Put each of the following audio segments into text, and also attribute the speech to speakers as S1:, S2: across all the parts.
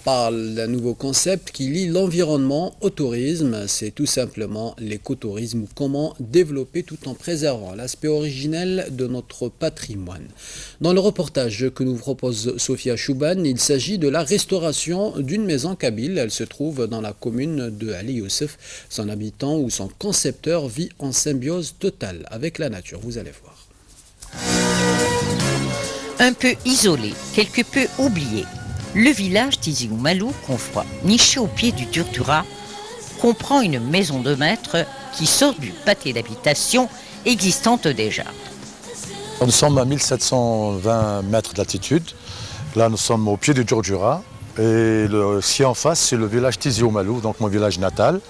S1: parle d'un nouveau concept qui lie l'environnement au tourisme. C'est tout simplement l'écotourisme, ou comment développer tout en préservant l'aspect originel de notre patrimoine. Dans le reportage que nous propose Sophia Chouban, il s'agit de la restauration d'une maison kabyle. Elle se trouve dans la commune de Ali Youssef. Son habitant ou son concepteur vit en symbiose totale avec la nature. Vous allez voir.
S2: Un peu isolé, quelque peu oublié, le village Tizi Oumaloou, qu'on voit niché au pied du Durdura, comprend une maison de maître qui sort du pâté d'habitation existante déjà.
S3: Nous sommes à 1720 mètres d'altitude. Là, nous sommes au pied du Durdura. Et ci en face, c'est le village Tizi Oumaloou, donc mon village natal.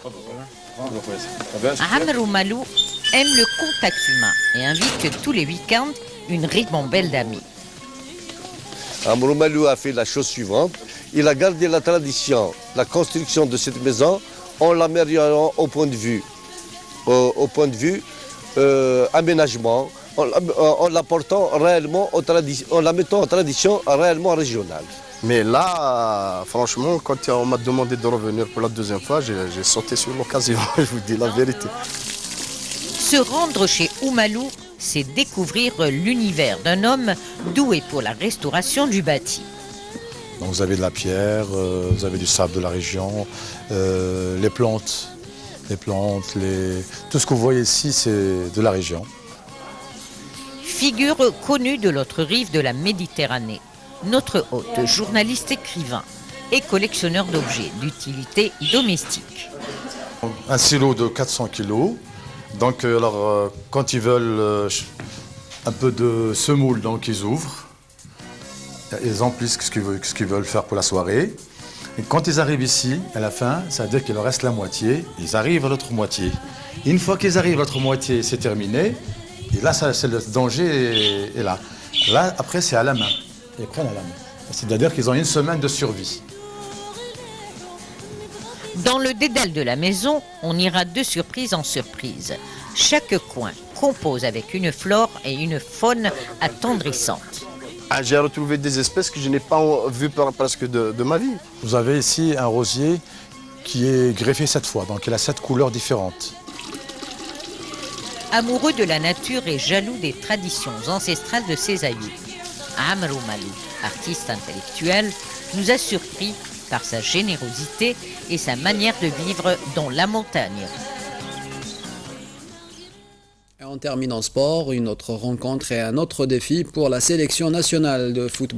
S2: Amr Oumalou aime le contact humain et invite tous les week-ends une ribambelle d'amis.
S4: Amr Oumalou a fait la chose suivante. Il a gardé la tradition, la construction de cette maison en l'améliorant au point de vue, aménagement, en l'apportant réellement en la mettant en tradition réellement régionale.
S5: Mais là, franchement, quand on m'a demandé de revenir pour la deuxième fois, j'ai sauté sur l'occasion, je vous dis la vérité.
S2: Se rendre chez Oumalou, c'est découvrir l'univers d'un homme doué pour la restauration du bâti.
S3: Donc vous avez de la pierre, vous avez du sable de la région, les plantes, tout ce que vous voyez ici, c'est de la région.
S2: Figure connue de l'autre rive de la Méditerranée, notre hôte, journaliste écrivain et collectionneur d'objets d'utilité domestique.
S3: Un silo de 400 kg. Donc quand ils veulent un peu de semoule, donc ils ouvrent. Ils emplissent ce qu'ils veulent faire pour la soirée. Et quand ils arrivent ici, à la fin, ça veut dire qu'il leur reste la moitié. Ils arrivent à l'autre moitié. Une fois qu'ils arrivent à l'autre moitié, c'est terminé. Et là, le danger est là. Là, après, c'est à la main. Ils prennent à la main. C'est-à-dire qu'ils ont une semaine de survie.
S2: Dans le dédale de la maison, on ira de surprise en surprise. Chaque coin compose avec une flore et une faune attendrissantes.
S5: J'ai retrouvé des espèces que je n'ai pas vues presque de ma vie.
S3: Vous avez ici un rosier qui est greffé 7 fois, donc il a 7 couleurs différentes.
S2: Amoureux de la nature et jaloux des traditions ancestrales de ses aïeux, Amr Oumalou, artiste intellectuel, nous a surpris par sa générosité et sa manière de vivre dans la montagne.
S1: Et en terminant sport, une autre rencontre et un autre défi pour la sélection nationale de football.